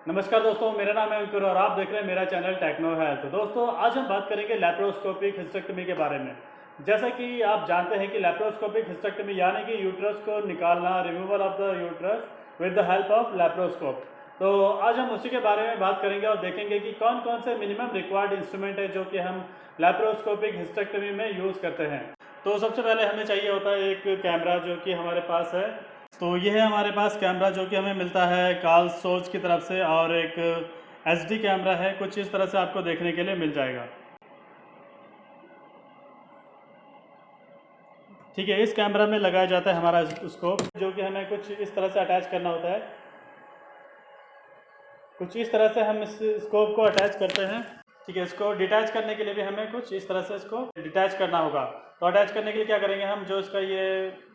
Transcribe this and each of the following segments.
नमस्कार दोस्तों, मेरा नाम है अंकुर और आप देख रहे हैं मेरा चैनल टेक्नो हेल्थ। तो दोस्तों, आज हम बात करेंगे लैप्रोस्कोपिक हिस्टेक्टमी के बारे में। जैसा कि आप जानते हैं कि लैप्रोस्कोपिक हिस्टेक्टमी यानी कि यूट्रस को निकालना, removal of the uterus with the help of laparoscope. तो आज हम उसी के बारे में बात करेंगे और देखेंगे कि कौन कौन से मिनिमम रिक्वायर्ड इंस्ट्रूमेंट है जो कि हम लैप्रोस्कोपिक हिस्टेक्टमी में यूज़ करते हैं। तो सबसे पहले हमें चाहिए होता है एक कैमरा जो कि हमारे पास है। तो ये है हमारे पास कैमरा जो कि हमें मिलता है कार्ल सोच की तरफ से, और एक एचडी कैमरा है, कुछ इस तरह से आपको देखने के लिए मिल जाएगा। ठीक है, इस कैमरा में लगाया जाता है हमारा स्कोप जो कि हमें कुछ इस तरह से अटैच करना होता है। कुछ इस तरह से हम इस स्कोप को अटैच करते हैं। ठीक है, इसको डिटैच करने के लिए भी हमें कुछ इस तरह से इसको डिटैच करना होगा। तो अटैच करने के लिए क्या करेंगे, हम जो इसका ये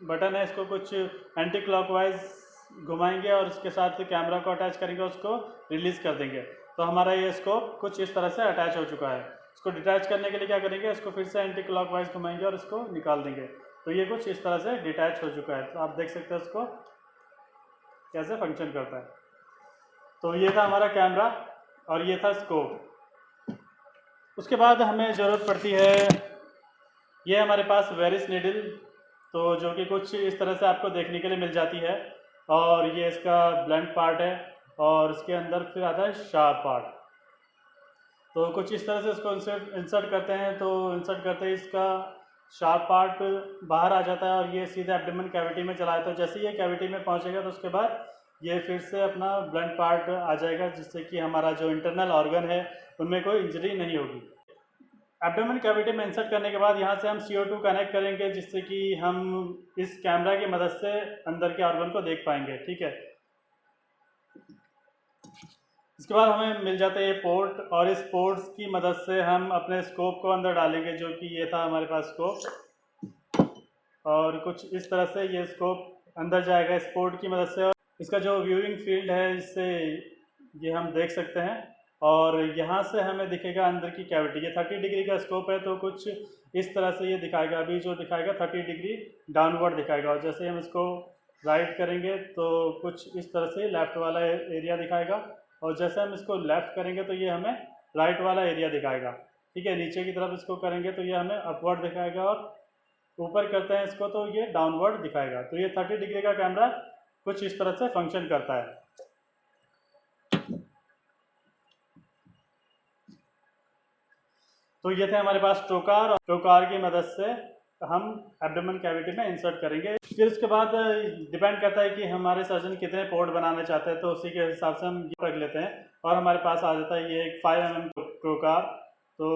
बटन है इसको कुछ एंटी क्लॉकवाइज घुमाएंगे और इसके साथ कैमरा को अटैच करेंगे, उसको रिलीज़ कर देंगे। तो हमारा ये स्कोप कुछ इस तरह से अटैच हो चुका है। इसको डिटैच करने के लिए क्या करेंगे, इसको फिर से एंटी क्लॉकवाइज घुमाएंगे और इसको निकाल देंगे। तो ये कुछ इस तरह से डिटैच हो चुका है। तो आप देख सकते हैं इसको कैसे फंक्शन करता है। तो ये था हमारा कैमरा और ये था स्कोप। उसके बाद हमें ज़रूरत पड़ती है, ये हमारे पास वेरिस नीडल, तो जो कि कुछ इस तरह से आपको देखने के लिए मिल जाती है। और ये इसका ब्लंट पार्ट है और इसके अंदर फिर आता है शार्प पार्ट। तो कुछ इस तरह से इसको इंसर्ट करते हैं। तो इंसर्ट करते ही इसका शार्प पार्ट बाहर आ जाता है और ये सीधे एब्डोमेन कैविटी में चला जाता है। जैसे ये कैविटी में पहुंचेगा तो उसके बाद ये फिर से अपना ब्लंट पार्ट आ जाएगा, जिससे कि हमारा जो इंटरनल ऑर्गन है उनमें कोई इंजरी नहीं होगी। एब्डोमेन कैविटी में इंसर्ट करने के बाद यहाँ से हम CO2 कनेक्ट करेंगे, जिससे कि हम इस कैमरा की मदद से अंदर के ऑर्गन को देख पाएंगे। ठीक है, इसके बाद हमें मिल जाता है ये पोर्ट, और इस पोर्ट्स की मदद से हम अपने स्कोप को अंदर डालेंगे, जो कि ये था हमारे पास स्कोप। और कुछ इस तरह से ये स्कोप अंदर जाएगा इस पोर्ट की मदद से। और इसका जो व्यूइंग फील्ड है, इससे ये हम देख सकते हैं। और यहाँ से हमें दिखेगा अंदर की कैविटी। ये 30 डिग्री का स्कोप है, तो कुछ इस तरह से ये दिखाएगा। अभी जो दिखाएगा 30 डिग्री डाउनवर्ड दिखाएगा, और जैसे हम इसको राइट करेंगे तो कुछ इस तरह से लेफ़्ट वाला एरिया दिखाएगा, और जैसे हम इसको लेफ़्ट करेंगे तो ये हमें राइट वाला एरिया दिखाएगा। ठीक है, नीचे की तरफ इसको करेंगे तो ये हमें अपवर्ड दिखाएगा, और ऊपर करते हैं इसको तो ये डाउनवर्ड दिखाएगा। तो ये 30 डिग्री का कैमरा कुछ इस तरह से फंक्शन करता है। तो ये थे हमारे पास टोकार, और टोकार की मदद से हम एब्डोमेन कैविटी में इंसर्ट करेंगे। फिर उसके बाद डिपेंड करता है कि हमारे सर्जन कितने पोर्ट बनाना चाहते हैं, तो उसी के हिसाब से हम ये रख लेते हैं। और हमारे पास आ जाता है ये एक 5 mm टोकार। तो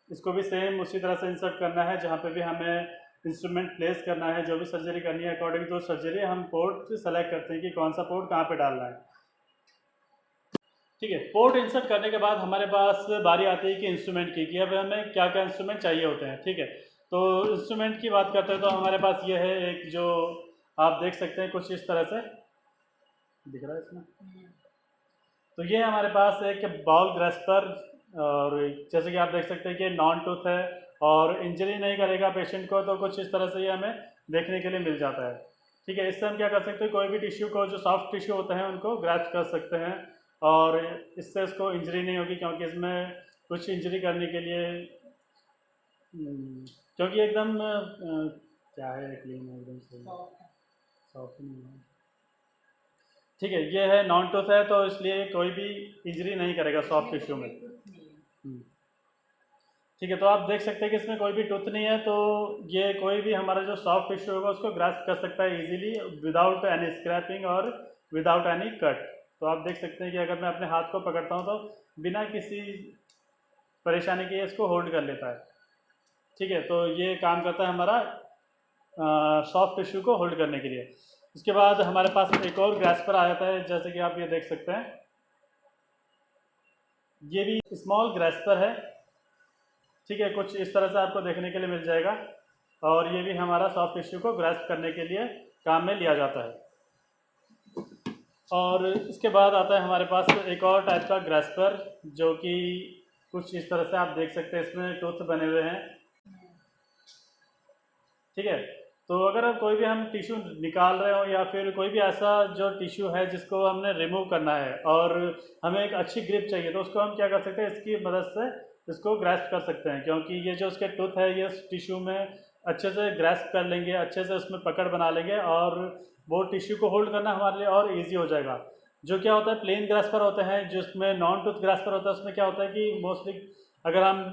इसको भी सेम उसी तरह से इंसर्ट करना है, जहाँ पे भी हमें इंस्ट्रूमेंट प्लेस करना है। जो भी सर्जरी करनी है अकॉर्डिंग टू सर्जरी हम पोर्ट सेलेक्ट करते हैं कि कौन सा पोर्ट कहाँ पे डालना है। ठीक है, पोर्ट इंसर्ट करने के बाद हमारे पास बारी आती है कि इंस्ट्रूमेंट की अब हमें क्या क्या इंस्ट्रूमेंट चाहिए होते हैं। ठीक है, तो इंस्ट्रूमेंट की बात करते हैं तो हमारे पास ये है एक, जो आप देख सकते हैं कुछ इस तरह से दिख रहा है इसमें। तो ये हमारे पास एक बाउल ग्रेस्पर, और जैसे कि आप देख सकते हैं कि नॉन टूथ है और इंजरी नहीं करेगा पेशेंट को, तो कुछ इस तरह से ये हमें देखने के लिए मिल जाता है। ठीक है, इससे हम क्या कर सकते हैं, कोई भी टिश्यू को, जो सॉफ्ट टिश्यू होते हैं उनको ग्रैस्प कर सकते हैं, और इससे इसको इंजरी नहीं होगी, क्योंकि इसमें कुछ इंजरी करने के लिए क्योंकि एकदम क्या है, क्लीन है, एकदम सॉफ्ट नहीं है। ठीक है, ये है नॉन टूथ है, तो इसलिए कोई भी इंजरी नहीं करेगा सॉफ्ट टिश्यू में। ठीक है, तो आप देख सकते हैं कि इसमें कोई भी टूथ नहीं है, तो ये कोई भी हमारा जो सॉफ्ट टिश्यू होगा उसको ग्रास्प कर सकता है इजीली, विदाउट एनी स्क्रैपिंग और विदाउट एनी कट। तो आप देख सकते हैं कि अगर मैं अपने हाथ को पकड़ता हूँ तो बिना किसी परेशानी के इसको होल्ड कर लेता है। ठीक है, तो ये काम करता है हमारा सॉफ्ट टिश्यू को होल्ड करने के लिए। उसके बाद हमारे पास एक और ग्रास्पर आ जाता है, जैसे कि आप ये देख सकते हैं, ये भी स्मॉल ग्रास्पर है। ठीक है, कुछ इस तरह से आपको देखने के लिए मिल जाएगा, और ये भी हमारा सॉफ्ट टिश्यू को ग्रास्प करने के लिए काम में लिया जाता है। और इसके बाद आता है हमारे पास एक और टाइप का ग्रास्पर, जो कि कुछ इस तरह से आप देख सकते हैं, इसमें टूथ बने हुए हैं। ठीक है, तो अगर अब कोई भी हम टिश्यू निकाल रहे हो या फिर कोई भी ऐसा जो टिश्यू है जिसको हमने रिमूव करना है और हमें एक अच्छी ग्रिप चाहिए, तो उसको हम क्या कर सकते हैं, इसकी मदद से इसको ग्रैस्प कर सकते हैं, क्योंकि ये जो उसके टूथ है ये टिश्यू में अच्छे से ग्रैस्प कर लेंगे, अच्छे से उसमें पकड़ बना लेंगे और वो टिश्यू को होल्ड करना हमारे लिए और ईजी हो जाएगा। जो क्या होता है, प्लेन ग्रास्पर होते हैं, जिसमें नॉन टूथ ग्रास्पर होता है, उसमें क्या होता है कि मोस्टली अगर हम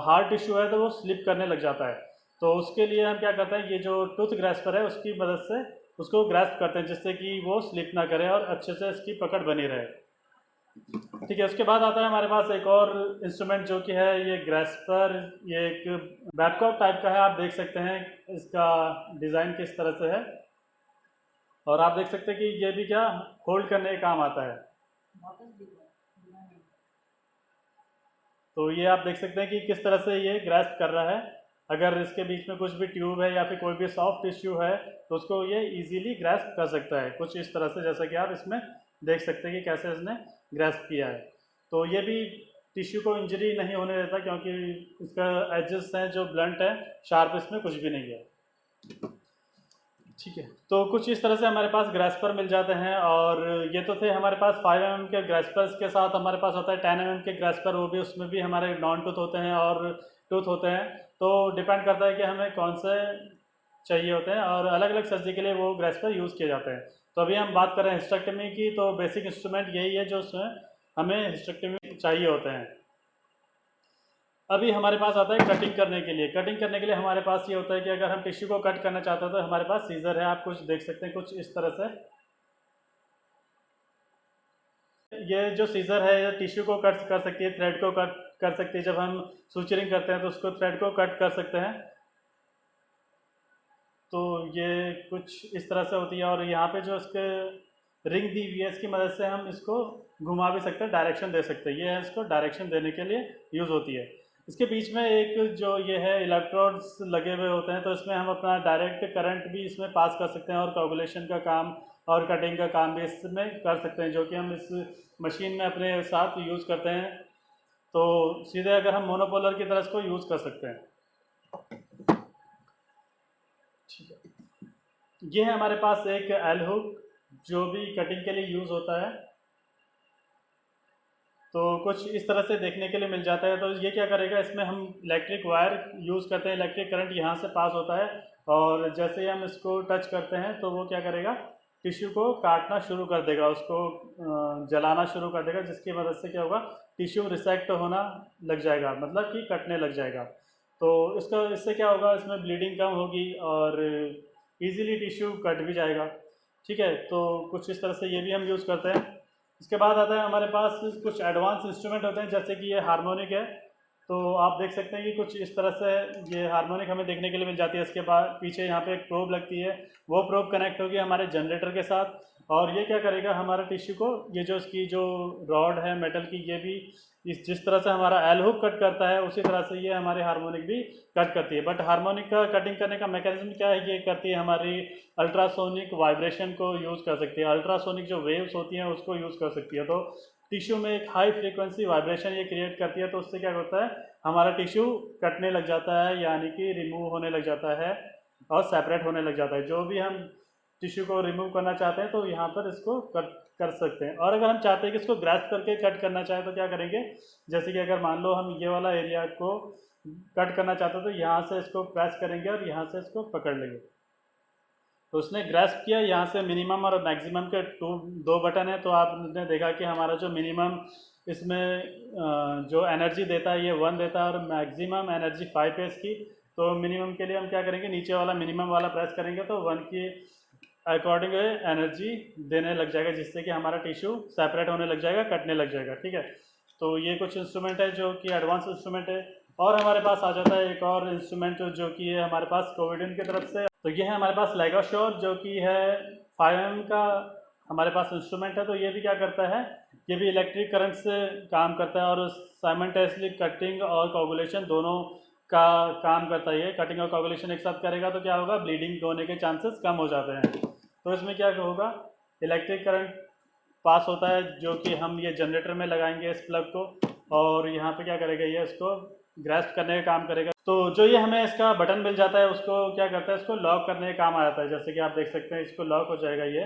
हार्ड टिश्यू है तो वो स्लिप करने लग जाता है। तो उसके लिए हम क्या करते हैं, ये जो टूथ ग्रास्पर है उसकी मदद से उसको ग्रास्प करते हैं, जिससे कि वो स्लिप ना करे और अच्छे से इसकी पकड़ बनी रहे। ठीक है, उसके बाद आता है हमारे पास एक और इंस्ट्रूमेंट जो कि है ये ग्रास्पर। ये एक बैबकॉक टाइप का है, आप देख सकते हैं इसका डिज़ाइन किस तरह से है, और आप देख सकते हैं कि ये भी क्या होल्ड करने के काम आता है। तो ये आप देख सकते हैं कि किस तरह से ये ग्रास्प कर रहा है। अगर इसके बीच में कुछ भी ट्यूब है या फिर कोई भी सॉफ्ट टिश्यू है तो उसको ये इजीली ग्रास्प कर सकता है, कुछ इस तरह से, जैसा कि आप इसमें देख सकते हैं कि कैसे इसने ग्रास्प किया है। तो ये भी टिश्यू को इंजरी नहीं होने देता, क्योंकि इसका एजेस हैं जो ब्लंट है, शार्प, इसमें कुछ भी नहीं है। ठीक है, तो कुछ इस तरह से हमारे पास ग्रास्पर मिल जाते हैं। और ये तो थे हमारे पास 5 mm के ग्रास्पर्स, के साथ हमारे पास होता है 10 mm के ग्रास्पर, वो भी उसमें भी हमारे नॉन टूथ होते हैं और टूथ होते हैं। तो डिपेंड करता है कि हमें कौन से चाहिए होते हैं, और अलग अलग सर्जरी के लिए वो ग्रास्पर यूज़ किए जाते हैं। तो अभी हम बात कर रहे हैं हिस्टेक्टमी की, तो बेसिक इंस्ट्रूमेंट यही है जो उसमें हमें हिस्टेक्टमी चाहिए होते हैं। अभी हमारे पास आता है कटिंग करने के लिए। कटिंग करने के लिए हमारे पास ये होता है कि अगर हम टिश्यू को कट करना चाहते हैं तो हमारे पास सीजर है, आप कुछ देख सकते हैं कुछ इस तरह से। ये जो सीजर है ये टिश्यू को कट कर सकती है, थ्रेड को कट कर सकती है। जब हम सूचरिंग करते हैं तो उसको थ्रेड को कट कर सकते हैं। तो ये कुछ इस तरह से होती है, और यहाँ पे जो इसके रिंग दी हुई है इसकी मदद से हम इसको घुमा भी सकते हैं, डायरेक्शन दे सकते हैं। ये है इसको डायरेक्शन देने के लिए यूज़ होती है। इसके बीच में एक जो ये है इलेक्ट्रोड्स लगे हुए होते हैं, तो इसमें हम अपना डायरेक्ट करंट भी इसमें पास कर सकते हैं और कोगुलेशन का काम और कटिंग का काम भी इसमें कर सकते हैं, जो कि हम इस मशीन में अपने साथ यूज़ करते हैं। तो सीधे अगर हम मोनोपोलर की तरह इसको यूज़ कर सकते हैं। ठीक है, ये है हमारे पास एक एल हुक जो भी कटिंग के लिए यूज़ होता है। तो कुछ इस तरह से देखने के लिए मिल जाता है। तो ये क्या करेगा, इसमें हम इलेक्ट्रिक वायर यूज़ करते हैं, इलेक्ट्रिक करंट यहाँ से पास होता है, और जैसे ही हम इसको टच करते हैं तो वो क्या करेगा, टिश्यू को काटना शुरू कर देगा, उसको जलाना शुरू कर देगा, जिसकी मदद से क्या होगा, टिश्यू रिसेक्ट होना लग जाएगा, मतलब कि कटने लग जाएगा। तो इससे क्या होगा, इसमें ब्लीडिंग कम होगी और ईजीली टिश्यू कट भी जाएगा। ठीक है, तो कुछ इस तरह से ये भी हम यूज़ करते हैं। इसके बाद आता है हमारे पास कुछ एडवांस इंस्ट्रूमेंट होते हैं, जैसे कि ये हार्मोनिक है। तो आप देख सकते हैं कि कुछ इस तरह से ये हार्मोनिक हमें देखने के लिए मिल जाती है। इसके बाद पीछे यहाँ पे एक प्रोब लगती है, वो प्रोब कनेक्ट होगी हमारे जनरेटर के साथ, और ये क्या करेगा, हमारे टिश्यू को, ये जो इसकी जो रॉड है मेटल की, ये भी जिस तरह से हमारा एल हुक कट करता है उसी तरह से ये हमारे हार्मोनिक भी कट करती है। बट हार्मोनिक का कटिंग करने का मैकेनिज्म क्या है, ये करती है हमारी अल्ट्रासोनिक वाइब्रेशन को यूज़ कर सकती है, अल्ट्रासोनिक जो वेव्स होती हैं उसको यूज़ कर सकती है। तो टिश्यू में एक हाई फ्रीक्वेंसी वाइब्रेशन ये क्रिएट करती है, तो उससे क्या होता है, हमारा टिश्यू कटने लग जाता है, यानी कि रिमूव होने लग जाता है और सेपरेट होने लग जाता है। जो भी हम टिश्यू को रिमूव करना चाहते हैं तो यहाँ पर इसको कट कर सकते हैं। और अगर हम चाहते हैं कि इसको ग्रास्प करके कट करना चाहें तो क्या करेंगे, जैसे कि अगर मान लो हम ये वाला एरिया को कट करना चाहते हैं तो यहाँ से इसको प्रेस करेंगे और यहाँ से इसको पकड़ लेंगे। तो उसने ग्रास्प किया, यहाँ से मिनिमम और मैक्सिमम के दो बटन है। तो आपने देखा कि हमारा जो मिनिमम इसमें जो एनर्जी देता है ये 1 देता है और मैक्सिमम एनर्जी 5 है इसकी। तो मिनिमम के लिए हम क्या करेंगे, नीचे वाला मिनिमम वाला प्रेस करेंगे तो 1 की अकॉर्डिंग एनर्जी देने लग जाएगा, जिससे कि हमारा टिश्यू सेपरेट होने लग जाएगा, कटने लग जाएगा। ठीक है, तो ये कुछ इंस्ट्रूमेंट है जो कि एडवांस इंस्ट्रूमेंट है। और हमारे पास आ जाता है एक और इंस्ट्रूमेंट जो कि है हमारे पास कोविडियन की तरफ से। तो ये है हमारे पास लेगाश्योर, जो कि है 5 mm का हमारे पास इंस्ट्रूमेंट है। तो ये भी क्या करता है, ये भी इलेक्ट्रिक करंट से काम करता है और साइमल्टेनियसली कटिंग और कोगुलेशन दोनों का काम करता है। ये कटिंग और कोगुलेशन एक साथ करेगा तो क्या होगा, ब्लीडिंग होने के चांसेस कम हो जाते हैं। तो इसमें क्या होगा, इलेक्ट्रिक करंट पास होता है जो कि हम ये जनरेटर में लगाएंगे इस प्लग को, और यहाँ पे क्या करेगा, ये इसको ग्रैस्प करने का काम करेगा। तो जो ये हमें इसका बटन मिल जाता है उसको क्या करता है, इसको लॉक करने का काम आ जाता है। जैसे कि आप देख सकते हैं इसको लॉक हो जाएगा ये।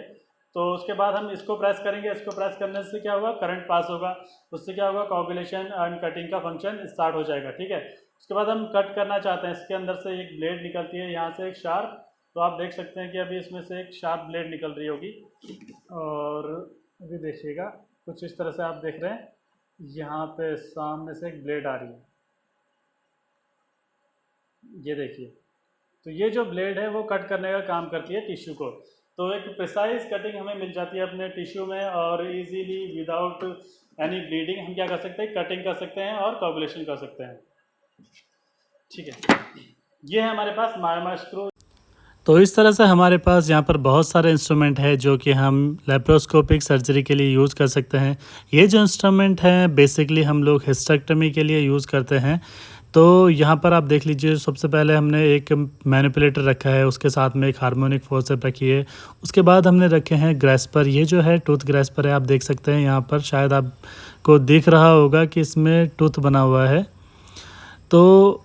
तो उसके बाद हम इसको प्रेस करेंगे। इसको प्रेस करने से क्या होगा, करंट पास होगा, उससे क्या होगा, कोगुलेशन एंड कटिंग का फंक्शन स्टार्ट हो जाएगा। ठीक है, उसके बाद हम कट करना चाहते हैं। इसके अंदर से एक ब्लेड निकलती है यहाँ से, एक शार्प। तो आप देख सकते हैं कि अभी इसमें से एक शार्प ब्लेड निकल रही होगी। और अभी देखिएगा कुछ इस तरह से आप देख रहे हैं, यहाँ पे सामने से एक ब्लेड आ रही है, ये देखिए। तो ये जो ब्लेड है वो कट करने का काम करती है टिश्यू को। तो एक प्रिसाइज कटिंग हमें मिल जाती है अपने टिश्यू में, और इजीली विदाउट एनी ब्लीडिंग हम क्या कर सकते हैं, कटिंग कर सकते हैं और कोगुलेशन कर सकते हैं। ठीक है, ये है हमारे पास मायमा स्क्रू। तो इस तरह से हमारे पास यहाँ पर बहुत सारे इंस्ट्रूमेंट है जो कि हम लेप्रोस्कोपिक सर्जरी के लिए यूज़ कर सकते हैं। ये जो इंस्ट्रूमेंट हैं बेसिकली हम लोग हिस्टेक्टमी के लिए यूज़ करते हैं। तो यहाँ पर आप देख लीजिए, सबसे पहले हमने एक मैनिपुलेटर रखा है, उसके साथ में एक हार्मोनिक फोर्सेप रखी है। उसके बाद हमने रखे हैं ग्रेस्पर। ये जो है टूथ ग्रेस्पर है, आप देख सकते हैं यहाँ पर, शायद आपको दिख रहा होगा कि इसमें टूथ बना हुआ है। तो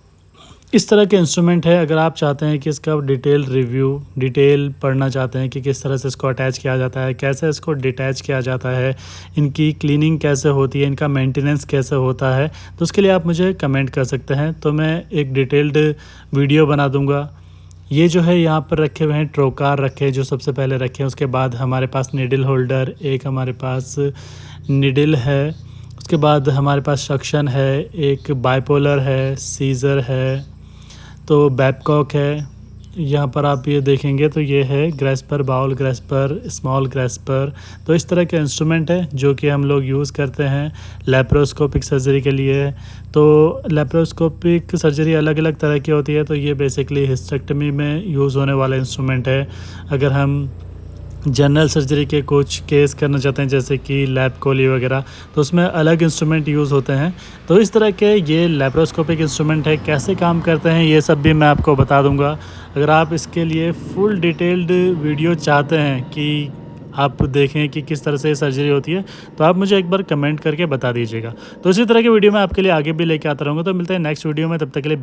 इस तरह के इंस्ट्रूमेंट है। अगर आप चाहते हैं कि इसका डिटेल पढ़ना चाहते हैं कि किस तरह से इसको अटैच किया जाता है, कैसे इसको डिटैच किया जाता है, इनकी क्लीनिंग कैसे होती है, इनका मेंटेनेंस कैसे होता है, तो उसके लिए आप मुझे कमेंट कर सकते हैं। तो मैं एक डिटेल्ड वीडियो बना दूंगा। ये जो है यहाँ पर रखे हुए हैं ट्रोकार रखे हैं, जो सबसे पहले रखे हैं। उसके बाद हमारे पास निडल होल्डर, एक हमारे पास निडल है। उसके बाद हमारे पास सक्शन है, एक बाइपोलर है, सीज़र है, तो बैबकॉक है। यहाँ पर आप ये देखेंगे तो ये है ग्रेस्पर, बाउल ग्रेस्पर, स्मॉल ग्रेस्पर। तो इस तरह के इंस्ट्रूमेंट है जो कि हम लोग यूज़ करते हैं लेप्रोस्कोपिक सर्जरी के लिए। तो लेप्रोस्कोपिक सर्जरी अलग अलग तरह की होती है, तो ये बेसिकली हिस्टेक्टमी में यूज़ होने वाला इंस्ट्रूमेंट है। अगर हम जनरल सर्जरी के कुछ केस करना चाहते हैं जैसे कि लैप कोली वगैरह, तो उसमें अलग इंस्ट्रूमेंट यूज़ होते हैं। तो इस तरह के ये लेप्रोस्कोपिक इंस्ट्रूमेंट है, कैसे काम करते हैं ये सब भी मैं आपको बता दूंगा। अगर आप इसके लिए फुल डिटेल्ड वीडियो चाहते हैं कि आप देखें कि किस तरह से सर्जरी होती है, तो आप मुझे एक बार कमेंट करके बता दीजिएगा। तो इसी तरह के वीडियो मैं आपके लिए आगे भी लेके आता रहूँगा। तो मिलते हैं नेक्स्ट वीडियो में, तब तक के लिए